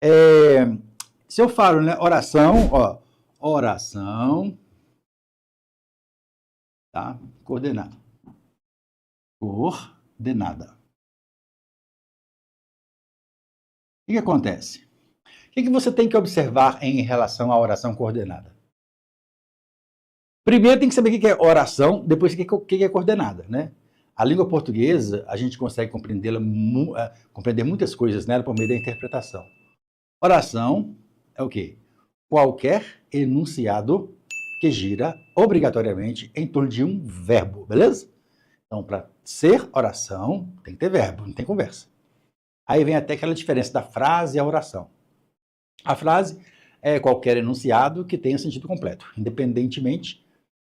É, se eu falo, né, oração, ó, oração, tá? Coordenada. Coordenada. O que acontece? O que você tem que observar em relação à oração coordenada? Primeiro tem que saber o que é oração, depois o que é coordenada, né? A língua portuguesa, a gente consegue compreender muitas coisas nela por meio da interpretação. Oração é o quê? Qualquer enunciado que gira obrigatoriamente em torno de um verbo, beleza? Então, para ser oração, tem que ter verbo, não tem conversa. Aí vem até aquela diferença da frase e a oração. A frase é qualquer enunciado que tenha sentido completo, independentemente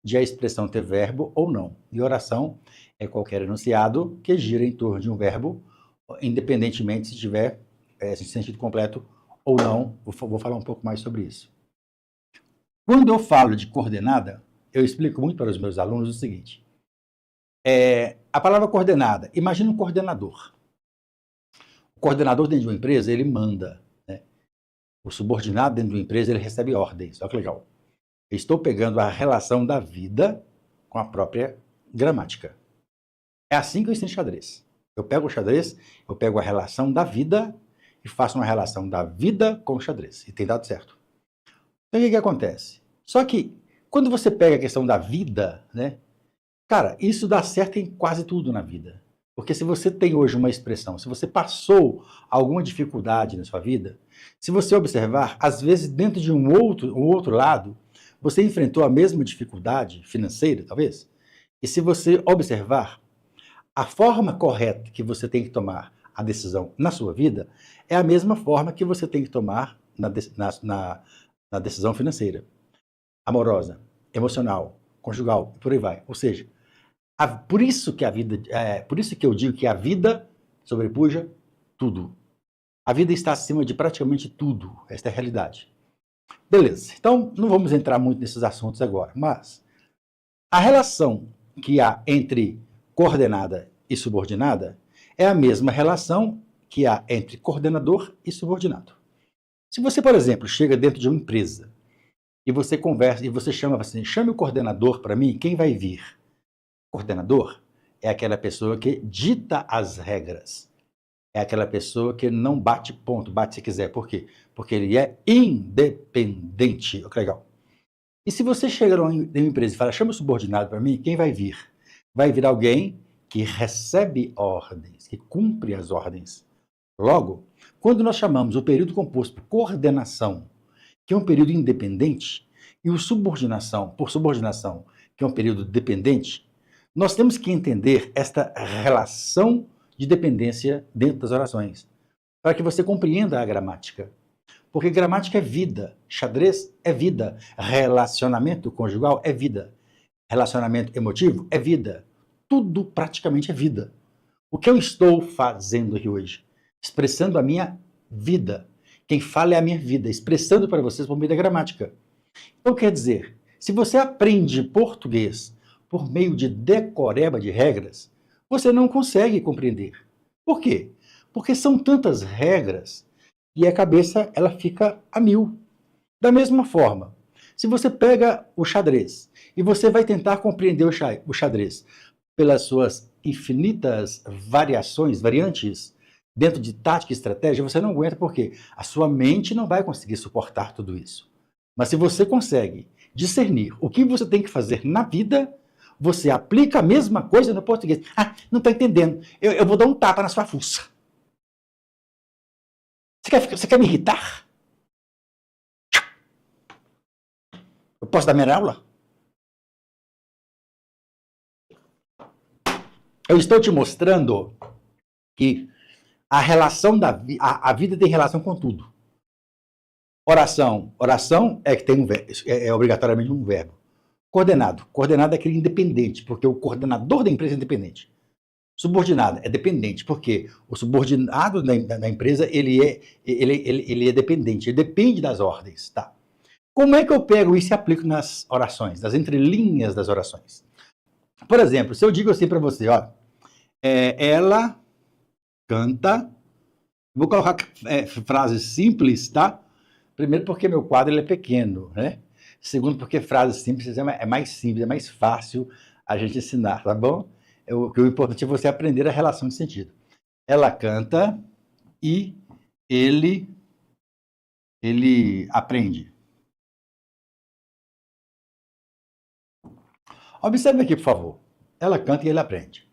de a expressão ter verbo ou não. E oração é qualquer enunciado que gira em torno de um verbo, independentemente se tiver sentido completo ou não. Vou falar um pouco mais sobre isso. Quando eu falo de coordenada, eu explico muito para os meus alunos o seguinte. A palavra coordenada, imagina um coordenador. O coordenador dentro de uma empresa, ele manda. Né? O subordinado dentro de uma empresa, ele recebe ordens. Olha que legal. Eu estou pegando a relação da vida com a própria gramática. É assim que eu ensino xadrez. Eu pego o xadrez, eu pego a relação da vida e faço uma relação da vida com o xadrez. E tem dado certo. Então, o que acontece? Só que, quando você pega a questão da vida, né? Cara, isso dá certo em quase tudo na vida. Porque se você tem hoje uma expressão, se você passou alguma dificuldade na sua vida, se você observar, às vezes dentro de um outro lado, você enfrentou a mesma dificuldade financeira, talvez, e se você observar, a forma correta que você tem que tomar a decisão na sua vida é a mesma forma que você tem que tomar na decisão financeira, amorosa, emocional, conjugal, e por aí vai. Ou seja, por isso que eu digo que a vida sobrepuja tudo. A vida está acima de praticamente tudo. Esta é a realidade. Beleza, então não vamos entrar muito nesses assuntos agora, mas a relação que há entre coordenada e subordinada é a mesma relação que há entre coordenador e subordinado. Se você, por exemplo, chega dentro de uma empresa e você conversa e você chama assim, chame o coordenador para mim, quem vai vir? Coordenador é aquela pessoa que dita as regras. É aquela pessoa que não bate ponto, bate se quiser. Por quê? Porque ele é independente. Que legal. E se você chega numa empresa e fala, chama o subordinado para mim, quem vai vir? Vai vir alguém que recebe ordens, que cumpre as ordens. Logo, quando nós chamamos o período composto por coordenação, que é um período independente, e o subordinação, por subordinação, que é um período dependente, nós temos que entender esta relação de dependência dentro das orações, para que você compreenda a gramática. Porque gramática é vida, xadrez é vida, relacionamento conjugal é vida, relacionamento emotivo é vida, tudo praticamente é vida. O que eu estou fazendo aqui hoje? Expressando a minha vida. Quem fala é a minha vida, expressando para vocês por meio da gramática. Então quer dizer, se você aprende português por meio de decoreba de regras, você não consegue compreender. Por quê? Porque são tantas regras e a cabeça ela fica a mil. Da mesma forma, se você pega o xadrez e você vai tentar compreender o xadrez pelas suas infinitas variantes, dentro de tática e estratégia, você não aguenta porque a sua mente não vai conseguir suportar tudo isso. Mas se você consegue discernir o que você tem que fazer na vida, você aplica a mesma coisa no português. Ah, não está entendendo. Eu vou dar um tapa na sua fuça. Você quer me irritar? Eu posso dar minha aula? Eu estou te mostrando que a relação a vida tem relação com tudo. Oração é que tem obrigatoriamente um verbo. Coordenado é aquele independente, porque o coordenador da empresa é independente. Subordinado é dependente, porque o subordinado da empresa ele é dependente, ele depende das ordens. Tá? Como é que eu pego isso e aplico nas orações, nas entrelinhas das orações? Por exemplo, se eu digo assim para você, ó, ela canta Vou colocar frases simples, tá? Primeiro porque meu quadro ele é pequeno, né? Segundo porque frases simples é mais simples, é mais fácil a gente ensinar, tá bom? O importante é você aprender a relação de sentido. Ela canta e ele aprende. Observe aqui, por favor. Ela canta e ele aprende.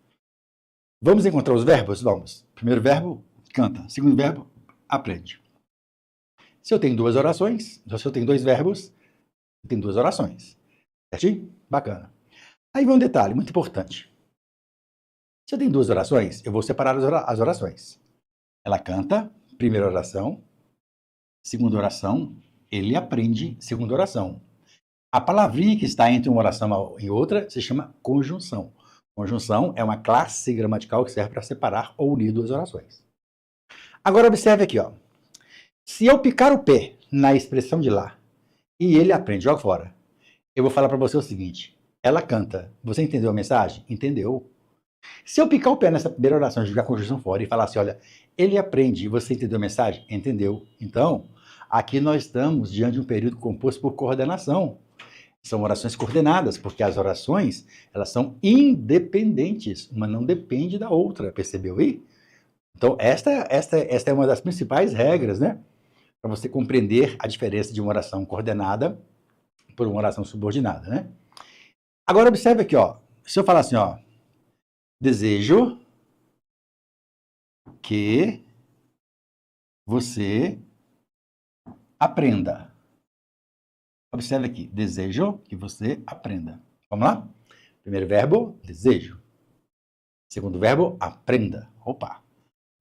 Vamos encontrar os verbos? Vamos. Primeiro verbo, canta. Segundo verbo, aprende. Se eu tenho duas orações, se eu tenho dois verbos, eu tenho duas orações. Certinho? Bacana. Aí vem um detalhe muito importante. Se eu tenho duas orações, eu vou separar as orações. Ela canta, primeira oração. Segunda oração, ele aprende, segunda oração. A palavrinha que está entre uma oração e outra se chama conjunção. Conjunção é uma classe gramatical que serve para separar ou unir duas orações. Agora observe aqui, ó. Se eu picar o pé na expressão de lá e ele aprende, joga fora, eu vou falar para você o seguinte: ela canta. Você entendeu a mensagem? Entendeu. Se eu picar o pé nessa primeira oração, jogar a conjunção fora e falar assim, olha, ele aprende, você entendeu a mensagem? Entendeu. Então, aqui nós estamos diante de um período composto por coordenação. São orações coordenadas, porque as orações, elas são independentes, uma não depende da outra, percebeu aí? Então, esta é uma das principais regras, né? Para você compreender a diferença de uma oração coordenada por uma oração subordinada, né? Agora, observe aqui, ó. Se eu falar assim, ó, desejo que você aprenda. Observe aqui, desejo que você aprenda. Vamos lá? Primeiro verbo, desejo. Segundo verbo, aprenda. Opa!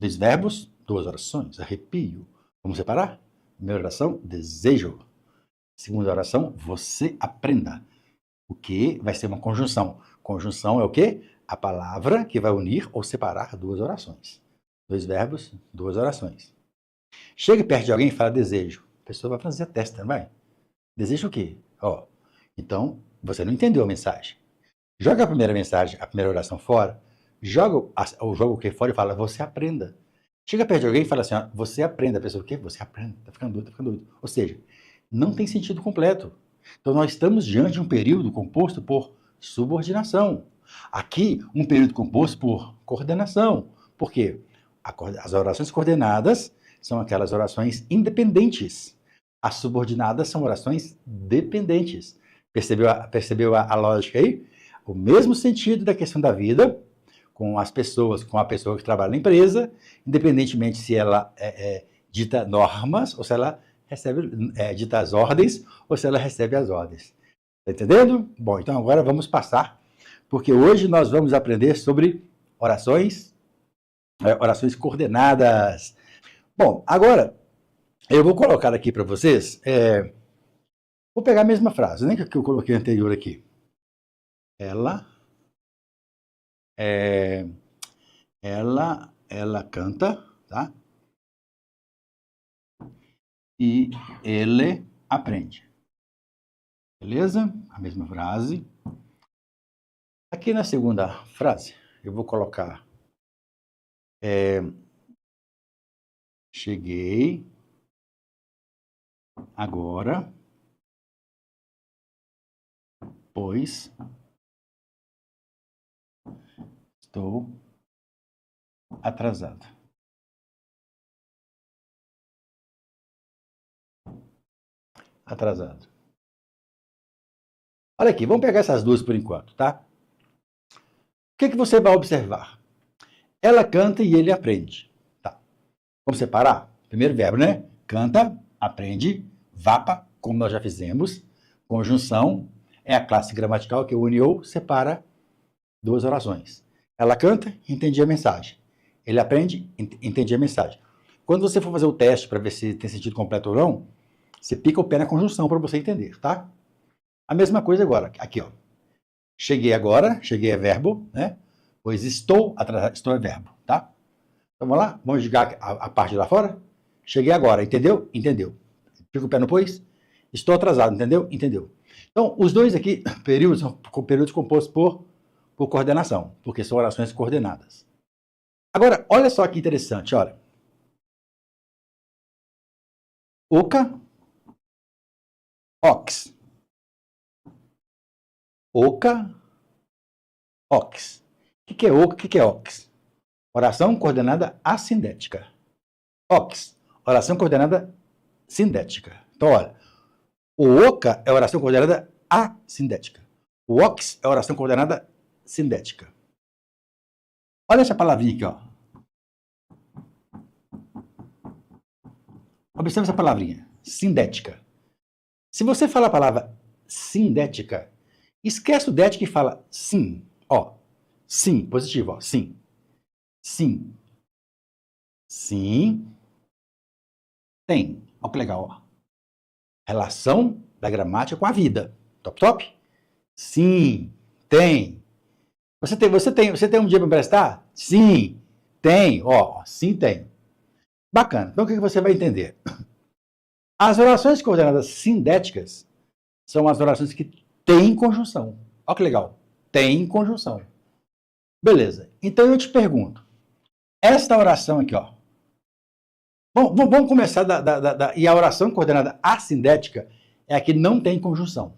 Dois verbos, duas orações, arrepio. Vamos separar? Primeira oração, desejo. Segunda oração, você aprenda. O que vai ser uma conjunção? Conjunção é o quê? A palavra que vai unir ou separar duas orações. Dois verbos, duas orações. Chega perto de alguém e fala desejo. A pessoa vai franzir a testa, não vai? Deseja o quê? Ó, então, você não entendeu a mensagem. Joga a primeira mensagem, a primeira oração fora, joga o que fora e fala, você aprenda. Chega perto de alguém e fala assim, ó, você aprenda. A pessoa, o quê? Você aprenda. Tá ficando doido, tá ficando doido. Ou seja, não tem sentido completo. Então, nós estamos diante de um período composto por subordinação. Aqui, um período composto por coordenação. Por quê? As orações coordenadas são aquelas orações independentes. As subordinadas são orações dependentes. Percebeu a lógica aí? O mesmo sentido da questão da vida com as pessoas, com a pessoa que trabalha na empresa, independentemente se ela dita normas ou se ela recebe, dita as ordens ou se ela recebe as ordens. Tá entendendo? Bom, então agora vamos passar, porque hoje nós vamos aprender sobre orações coordenadas. Bom, agora eu vou colocar aqui para vocês, vou pegar a mesma frase, né, que eu coloquei anterior aqui. Ela canta, tá? E ele aprende. Beleza? A mesma frase. Aqui na segunda frase, eu vou colocar cheguei agora, pois estou atrasado. Atrasado. Olha aqui, vamos pegar essas duas por enquanto, tá? O que você vai observar? Ela canta e ele aprende. Tá. Vamos separar? Primeiro verbo, né? Canta, aprende, vapa, como nós já fizemos. Conjunção é a classe gramatical que une ou separa duas orações. Ela canta, entendi a mensagem. Ele aprende, entendi a mensagem. Quando você for fazer o teste para ver se tem sentido completo ou não, você pica o pé na conjunção para você entender, tá? A mesma coisa agora, aqui, ó. Cheguei agora, cheguei é verbo, né? Pois estou atrasado, estou é verbo, tá? Então vamos lá, vamos jogar a parte lá fora. Cheguei agora, entendeu? Entendeu. Pica o pé no pois. Estou atrasado, entendeu? Entendeu. Então, os dois aqui, períodos, são períodos compostos por coordenação, porque são orações coordenadas. Agora, olha só que interessante, olha. Oca, ox. Oca, ox. O que é oca? O que é ox? Oração coordenada assindética. Ox, oração coordenada sindética. Então, olha, o oca é oração coordenada assindética. O ox é oração coordenada sindética. Olha essa palavrinha aqui, ó. Observe essa palavrinha, sindética. Se você fala a palavra sindética, esquece o dética e fala sim. Ó, sim, positivo, ó, sim. Sim. Sim. Tem. Olha que legal, ó. Relação da gramática com a vida. Top, top? Sim. Tem. Você tem um dia para emprestar? Sim. Tem. Ó, sim, tem. Bacana. Então, o que você vai entender? As orações coordenadas sindéticas são as orações que têm conjunção. Olha que legal. Tem conjunção. Beleza. Então, eu te pergunto. Esta oração aqui, ó. Bom, vamos começar e a oração coordenada assindética é a que não tem conjunção.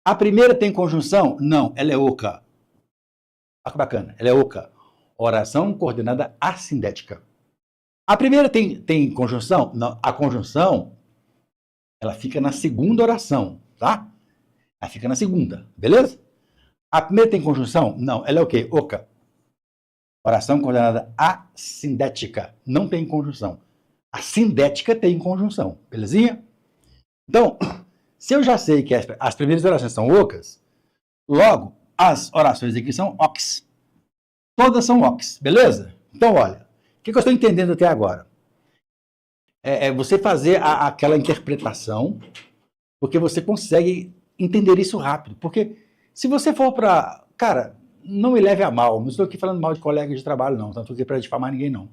A primeira tem conjunção? Não, ela é oca. Olha que bacana, ela é oca. Oração coordenada assindética. A primeira tem conjunção? Não, a conjunção, ela fica na segunda oração, tá? Ela fica na segunda, beleza? A primeira tem conjunção? Não, ela é o quê? Oca. Oração coordenada assindética, não tem conjunção. A sindética tem conjunção, belezinha? Então, se eu já sei que as primeiras orações são ocas, logo, as orações aqui são ox. Todas são ox, beleza? Então, olha, o que eu estou entendendo até agora? É você fazer aquela interpretação, porque você consegue entender isso rápido. Porque se você for para... Cara, não me leve a mal, não estou aqui falando mal de colegas de trabalho, não. Não estou aqui para difamar ninguém, não.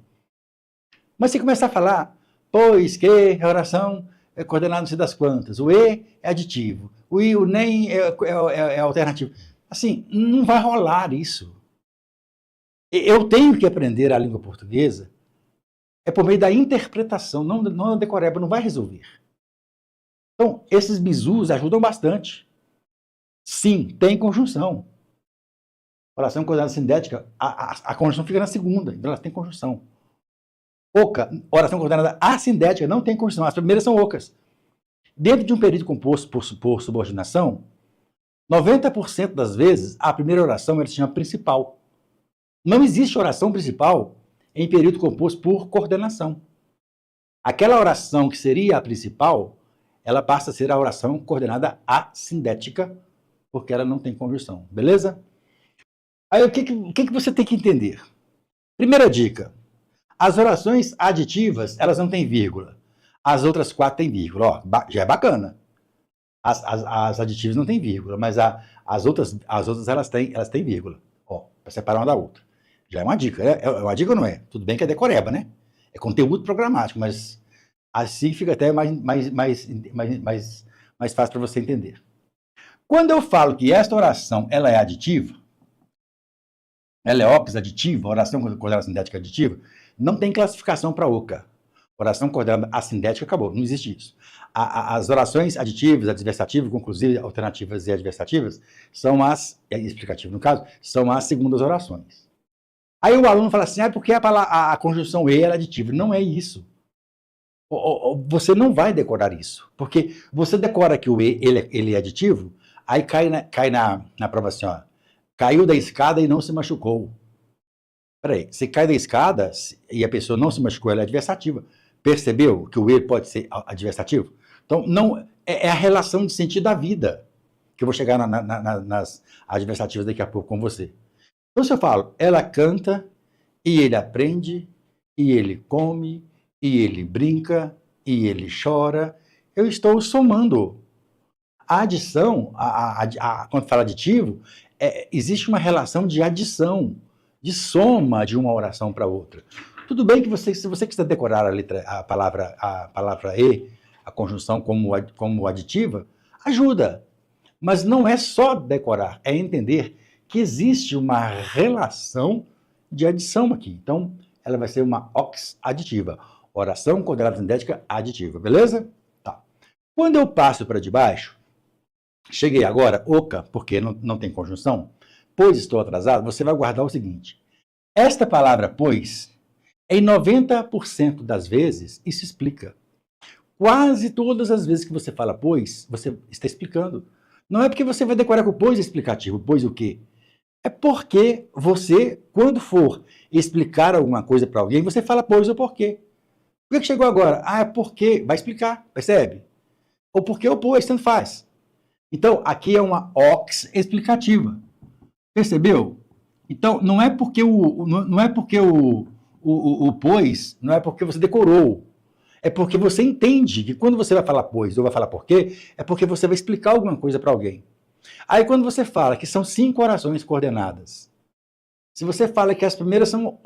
Mas se começar a falar, pois que a oração é coordenada não sei das quantas, o e é aditivo, o i, o nem é alternativo. Assim, não vai rolar isso. Eu tenho que aprender a língua portuguesa por meio da interpretação, não da decoreba, não vai resolver. Então, esses bizus ajudam bastante. Sim, tem conjunção. Oração coordenada sindética, a conjunção fica na segunda, então ela tem conjunção. Oca, oração coordenada assindética, não tem conjunção, as primeiras são ocas. Dentro de um período composto por subordinação, 90% das vezes, a primeira oração ela se chama principal. Não existe oração principal em período composto por coordenação. Aquela oração que seria a principal, ela passa a ser a oração coordenada assindética, porque ela não tem conjunção, beleza? Aí o que você tem que entender? Primeira dica, as orações aditivas, elas não têm vírgula. As outras 4 têm vírgula, ó, já é bacana. As aditivas não têm vírgula, mas as outras elas têm vírgula, ó, para separar uma da outra. Já é uma dica, é uma dica ou não é? Tudo bem que é decoreba, né? É conteúdo programático, mas assim fica até mais fácil para você entender. Quando eu falo que esta oração ela é aditiva, ela é ox aditiva, oração coordenada sindética aditiva, não tem classificação para oca. Oração coordenada assindética acabou, não existe isso. As orações aditivas, adversativas, conclusivas, alternativas e adversativas são explicativas no caso, são as segundas orações. Aí o aluno fala assim, porque a conjunção e é aditiva. Não é isso. Você não vai decorar isso, porque você decora que o e ele é aditivo, aí cai na prova assim, ó, caiu da escada e não se machucou. Peraí, se cai da escada e a pessoa não se machucou, ela é adversativa. Percebeu que o e pode ser adversativo? Então, não, é a relação de sentido da vida, que eu vou chegar nas adversativas daqui a pouco com você. Então, se eu falo, ela canta, e ele aprende, e ele come, e ele brinca, e ele chora, eu estou somando. A adição, quando fala aditivo, existe uma relação de adição, de soma de uma oração para outra. Tudo bem que se você quiser decorar a palavra e, a conjunção como aditiva, ajuda. Mas não é só decorar, é entender que existe uma relação de adição aqui. Então, ela vai ser uma ox aditiva. Oração coordenada sintética aditiva, beleza? Tá. Quando eu passo para de baixo, cheguei agora, oca, porque não tem conjunção, pois estou atrasado, você vai guardar o seguinte. Esta palavra pois, em 90% das vezes, isso explica. Quase todas as vezes que você fala pois, você está explicando. Não é porque você vai decorar com o pois explicativo, pois o quê? É porque você, quando for explicar alguma coisa para alguém, você fala pois ou porquê. Por que chegou agora? Ah, é porque. Vai explicar, percebe? Ou porque ou pois, tanto faz. Então, aqui é uma ox explicativa. Percebeu? Então, não é porque o pois, não é porque você decorou. É porque você entende que quando você vai falar pois ou vai falar porquê, é porque você vai explicar alguma coisa para alguém. Aí quando você fala que são 5 orações coordenadas, se você fala que as primeiras são...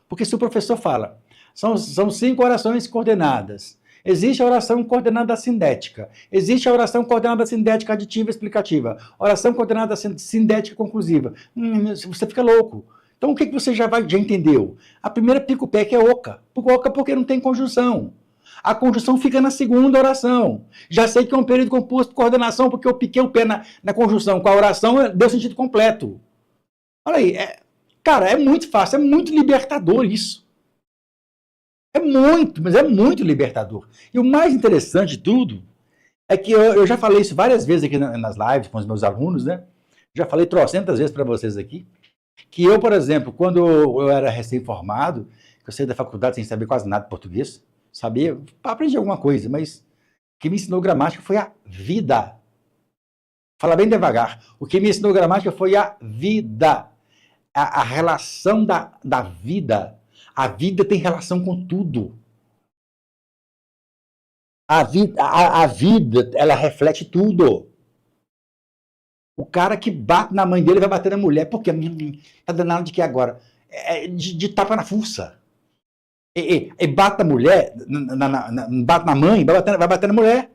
Porque se o professor fala, são 5 orações coordenadas, existe a oração coordenada sindética, existe a oração coordenada sindética aditiva explicativa, oração coordenada sindética conclusiva, você fica louco. Então o que você já entendeu? A primeira pica o pé que é oca. Oca porque não tem conjunção. A conjunção fica na segunda oração. Já sei que é um período composto de coordenação, porque eu piquei o pé na conjunção com a oração, deu sentido completo. Olha aí, cara, é muito fácil, é muito libertador isso. É muito, mas é muito libertador. E o mais interessante de tudo é que eu já falei isso várias vezes aqui nas lives com os meus alunos, né? Já falei trocentas vezes para vocês aqui, que eu, por exemplo, quando eu era recém-formado, eu saí da faculdade sem saber quase nada de português, sabia, aprendi alguma coisa, mas o que me ensinou gramática foi a vida. Fala bem devagar. O que me ensinou gramática foi a vida. A relação da vida. A vida tem relação com tudo. A vida, ela reflete tudo. O cara que bate na mãe dele vai bater na mulher. Por quê? Tá danado de que agora? De tapa na fuça. E bate na mulher, bate na mãe, vai bater na mulher.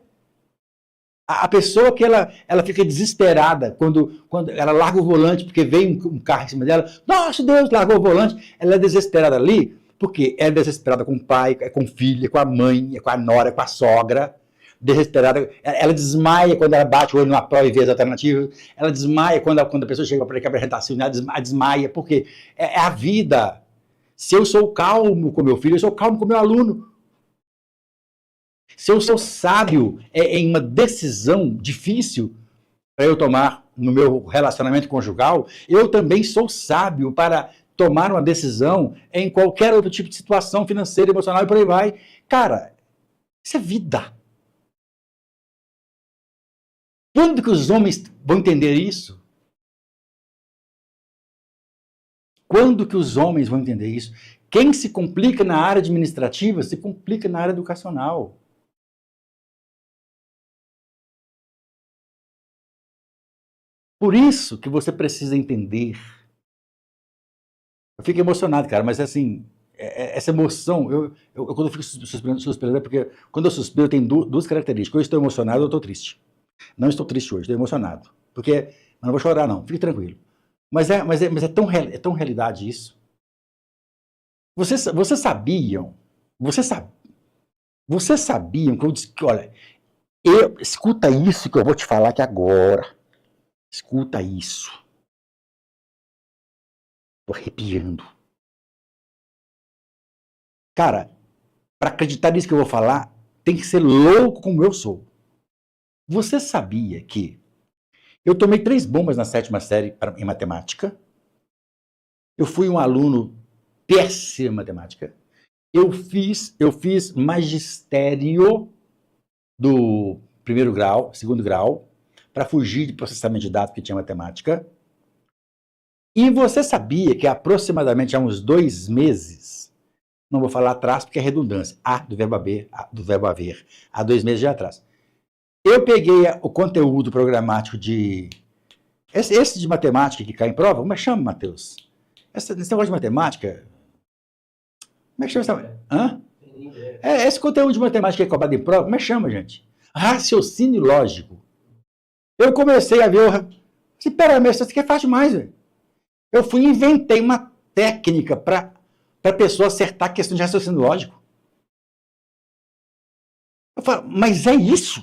A pessoa que ela fica desesperada quando ela larga o volante porque vem um carro em cima dela. Nossa, Deus, largou o volante. Ela é desesperada ali porque é desesperada com o pai, é com o filho, é com a mãe, é com a nora, é com a sogra. Desesperada. Ela desmaia quando ela bate o olho na prova e vê as alternativas. Ela desmaia quando a pessoa chega para apresentar assim, ela desmaia porque é a vida. Se eu sou calmo com meu filho, eu sou calmo com meu aluno. Se eu sou sábio em uma decisão difícil para eu tomar no meu relacionamento conjugal, eu também sou sábio para tomar uma decisão em qualquer outro tipo de situação financeira, emocional e por aí vai. Cara, isso é vida. Quando que os homens vão entender isso? Quando que os homens vão entender isso? Quem se complica na área administrativa se complica na área educacional. Por isso que você precisa entender. Eu fico emocionado, cara, mas assim, essa emoção, quando eu fico suspirando, é porque quando eu suspiro tem duas características. Ou eu estou emocionado ou eu estou triste. Não estou triste hoje, estou emocionado. Porque, mas não vou chorar não, fique tranquilo. Mas é tão realidade isso. Vocês sabiam que eu disse que, olha, escuta isso que eu vou te falar aqui agora. Escuta isso. Tô arrepiando. Cara, para acreditar nisso que eu vou falar, tem que ser louco como eu sou. Você sabia que eu tomei 3 bombas na 7ª série em matemática? Eu fui um aluno péssimo em matemática. Eu fiz magistério do 1º grau, 2º grau, para fugir de processamento de dados que tinha matemática. E você sabia que aproximadamente há uns 2 meses, não vou falar atrás porque é redundância, do verbo haver, há 2 meses já atrás, eu peguei o conteúdo programático de... Esse de matemática que cai em prova, como é que chama, Matheus? Esse negócio de matemática... Como é que chama essa... Hã? Esse conteúdo de matemática que é cobrado em prova, como é que chama, gente? Raciocínio lógico. Eu comecei a ver... Pera, mas isso aqui é fácil demais, velho. Eu fui e inventei uma técnica para a pessoa acertar a questão de raciocínio lógico. Eu falo, mas é isso?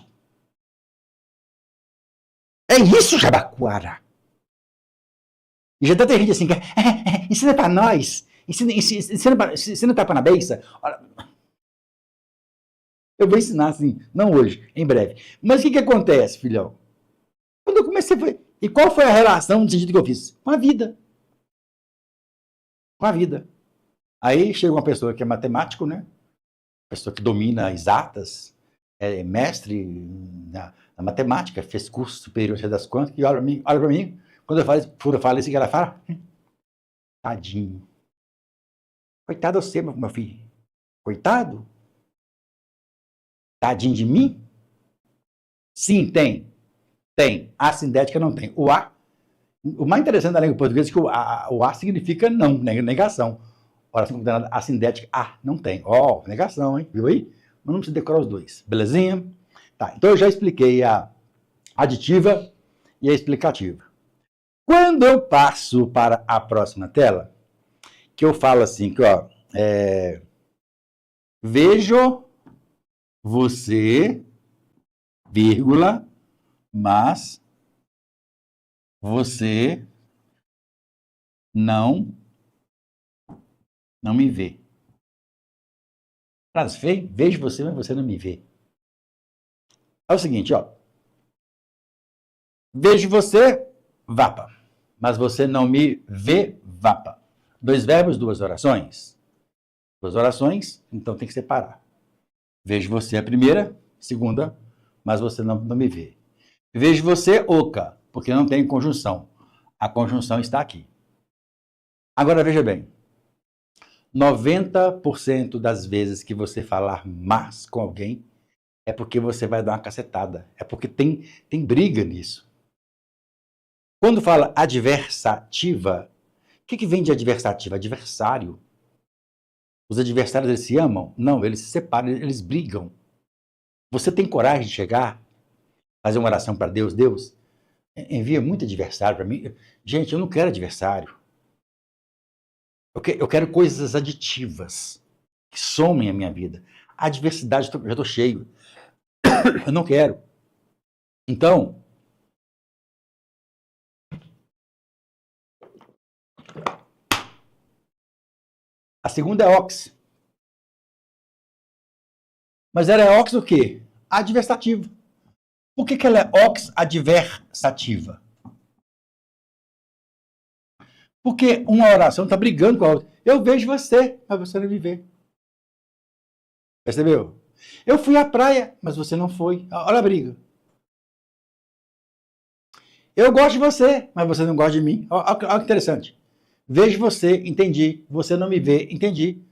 É isso, Jabaquara? E já tem gente assim, que ensina para nós, ensina para na beça. Eu vou ensinar assim, não hoje, em breve. Mas o que acontece, filhão? Quando eu comecei, e qual foi a relação no sentido que eu fiz? Com a vida. Com a vida. Aí chega uma pessoa que é matemático, né? Pessoa que domina exatas, é mestre na matemática, fez curso superior, sei das quantas, que olha para mim, quando eu falo isso, que ela fala, tadinho. Coitado você, meu filho. Coitado? Tadinho de mim? Sim, tem. Tem. A sindética não tem. O mais interessante da língua portuguesa é que o A significa não, negação. Oração condenada assindética, não tem. Negação, hein? Viu aí? Mas não precisa decorar os dois. Belezinha? Tá, então eu já expliquei a aditiva e a explicativa. Quando eu passo para a próxima tela, que eu falo assim, que ó, vejo você, vírgula, mas você não me vê. Frase feia, vejo você, mas você não me vê. É o seguinte, ó. Vejo você, vapa, mas você não me vê, vapa. Dois verbos, duas orações. Duas orações, então tem que separar. Vejo você a primeira, segunda, mas você não me vê. Vejo você, oca, porque não tem conjunção. A conjunção está aqui. Agora veja bem, 90% das vezes que você falar mas com alguém é porque você vai dar uma cacetada. É porque tem briga nisso. Quando fala adversativa, o que vem de adversativa? Adversário. Os adversários, eles se amam? Não, eles se separam, eles brigam. Você tem coragem de chegar, fazer uma oração para Deus? Deus, envia muito adversário para mim. Gente, eu não quero adversário. Eu quero coisas aditivas, que somem a minha vida. A adversidade, já estou cheio. Eu não quero. Então, a segunda é ox. Mas ela é ox o quê? Adversativa. Por que ela é ox adversativa? Porque uma oração está brigando com a outra. Eu vejo você, mas você não me vê. Percebeu? Eu fui à praia, mas você não foi. Olha a briga. Eu gosto de você, mas você não gosta de mim. Olha que interessante. Vejo você, entendi. Você não me vê, entendi.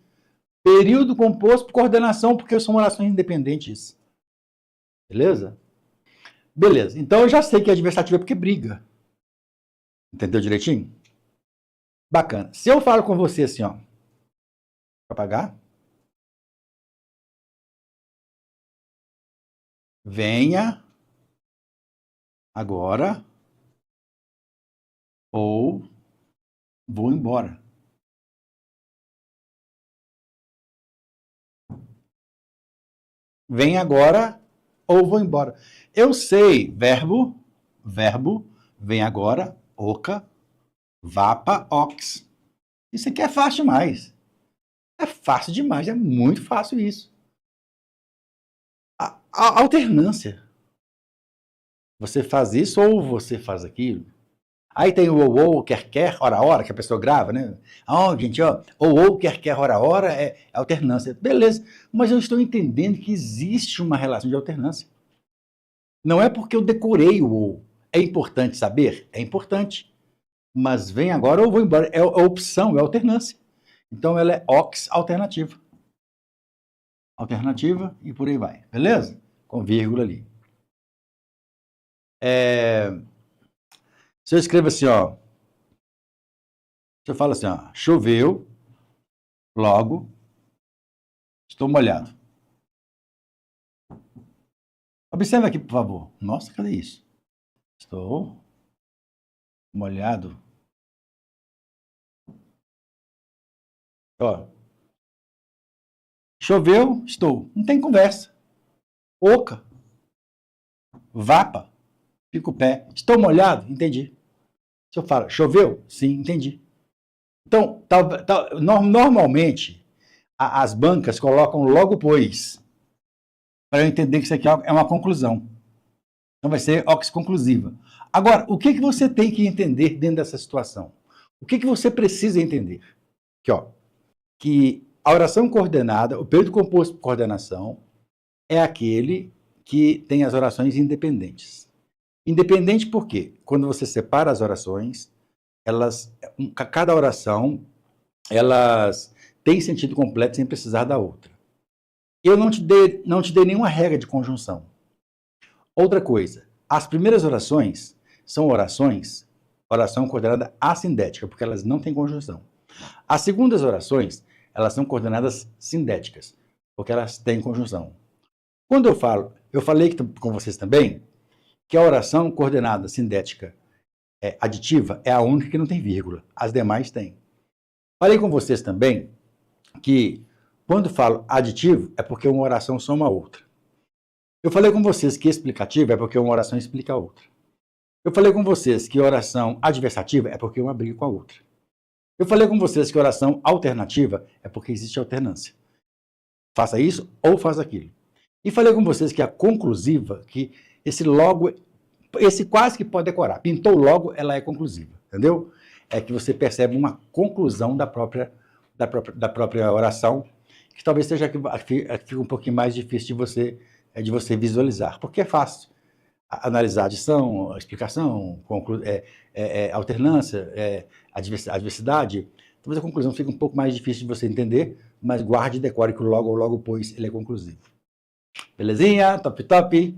Período composto por coordenação, porque são orações independentes. Beleza? Beleza. Então eu já sei que é adversativa porque briga. Entendeu direitinho? Bacana. Se eu falo com você assim, ó. Para pagar? Venha agora ou vou embora. Vem agora ou vou embora. Eu sei, verbo, vem agora, oca, vapa, ox. Isso aqui é fácil demais. É fácil demais, é muito fácil isso. A alternância. Você faz isso ou você faz aquilo. Aí tem o ou, quer, hora, que a pessoa grava, né? Gente, ó, ou, quer, hora, é alternância. Beleza, mas eu estou entendendo que existe uma relação de alternância. Não é porque eu decorei o ou. É importante saber? É importante. Mas vem agora ou vou embora. É opção, é alternância. Então ela é ox alternativa. Alternativa e por aí vai. Beleza? Com vírgula ali. Se eu escrevo assim, ó. Se eu falo assim, ó. Choveu, logo, estou molhado. Observe aqui, por favor. Nossa, cadê isso? Estou molhado. Ó. Choveu, estou. Não tem conversa. oca, vapa, fica o pé. Estou molhado? Entendi. Se eu falo, choveu? Sim, entendi. Então, normalmente, as bancas colocam logo pois, para eu entender que isso aqui é uma conclusão. Então, vai ser ox conclusiva. Agora, o que você tem que entender dentro dessa situação? O que você precisa entender? Aqui, ó, que a oração coordenada, o período composto por coordenação, é aquele que tem as orações independentes. Independente por quê? Quando você separa as orações, cada oração, elas têm sentido completo sem precisar da outra. Eu não te dei nenhuma regra de conjunção. Outra coisa, as primeiras orações são oração coordenada assindética, porque elas não têm conjunção. As segundas orações, elas são coordenadas sindéticas, porque elas têm conjunção. Quando eu falei com vocês também, que a oração coordenada sindética aditiva é a única que não tem vírgula, as demais têm. Falei com vocês também que quando falo aditivo é porque uma oração soma a outra. Eu falei com vocês que explicativa é porque uma oração explica a outra. Eu falei com vocês que oração adversativa é porque uma briga com a outra. Eu falei com vocês que oração alternativa é porque existe alternância. Faça isso ou faça aquilo. E falei com vocês que a conclusiva, que esse quase que pode decorar. Pintou logo, ela é conclusiva, entendeu? É que você percebe uma conclusão da própria oração, que talvez seja que fique um pouquinho mais difícil de você visualizar, porque é fácil analisar a adição, a explicação, alternância, adversidade. Talvez a conclusão fique um pouco mais difícil de você entender, mas guarde e decore que o logo ou logo pois ele é conclusivo. Belezinha? Top, top.